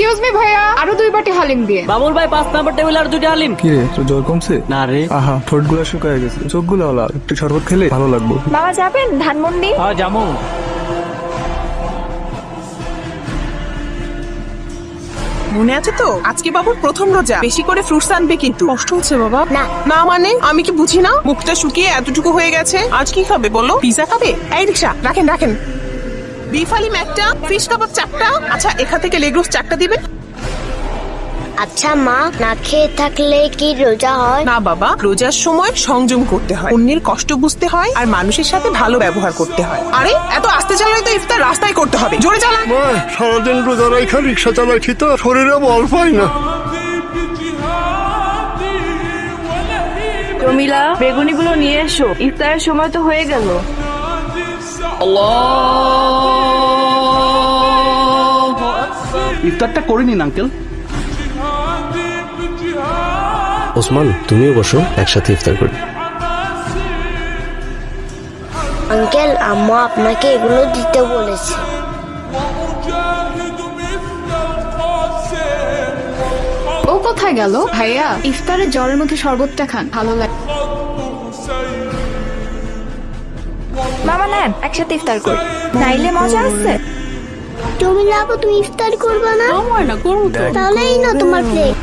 Excuse me ভাইয়া, আরো 2 বাটি হালিম দিয়ে। বাবুল ভাই 5 নম্বর টেবিল আর 2টা হালিম। কি রে, তোর জ্বর কমছে? না রে। আহা, ঠোঁটগুলো শুকায় গেছে, চোখগুলো হলা, একটু শরবত খেলে ভালো লাগবে। বাবা যাবেন ধানমন্ডি? হ্যাঁ জামু। মনে আছে তো, আজকে বাবুর প্রথম রোজা, বেশি করে ফ্রুটস আনবে কিন্তু। কষ্ট হচ্ছে বাবা? না। না মানে আমি কি বুঝি না? মুখটা শুকিয়ে এতটুকু হয়ে গেছে, আজ কি খাবে বলো? পিজা খাবে? এই রিকশা রাখেন রাখেন। বিফ হালিম একটা, ফিশ কাবাব 4টা। আচ্ছা এখান থেকে লেগ রোস্ট 4টা দিবেন। আচ্ছা মা, না খেয়ে থাকলে কি রোজা হয়? না বাবা, রোজার সময় সংযম করতে হয়, অন্যের কষ্ট বুঝতে হয়, আর মানুষের সাথে ভালো ব্যবহার করতে হয়। আরে এত আস্তে চালালে তো ইফতার রাস্তায় করতে হবে, জোরে চালান। সারাদিন রোজা রাখা রিক্সা চালাইছি তো শরীরে বল পাই না। প্রমিলা, বেগুনিগুলো নিয়ে এসো, ইফতারের সময় তো হয়ে গেল। ইফতারটা করে নিন আঙ্কেল। ওসমান, তুমিও বসো, একসাথে ইফতার করি। আঙ্কেল, আম্মা আপনাকে এগুলো দিতে বলেছে। ও কোথায় গেল? ভাইয়া, ইফতারে জ্বরের মধ্যে শরবতটা খান, ভালো লাগে। মামা নেন, একসাথে ইফতার করি, নাইলে মজা আছে। তুমি ইফতার করবে না? আমার না, করবো তো। তাহলে এই না তোমার প্লেট।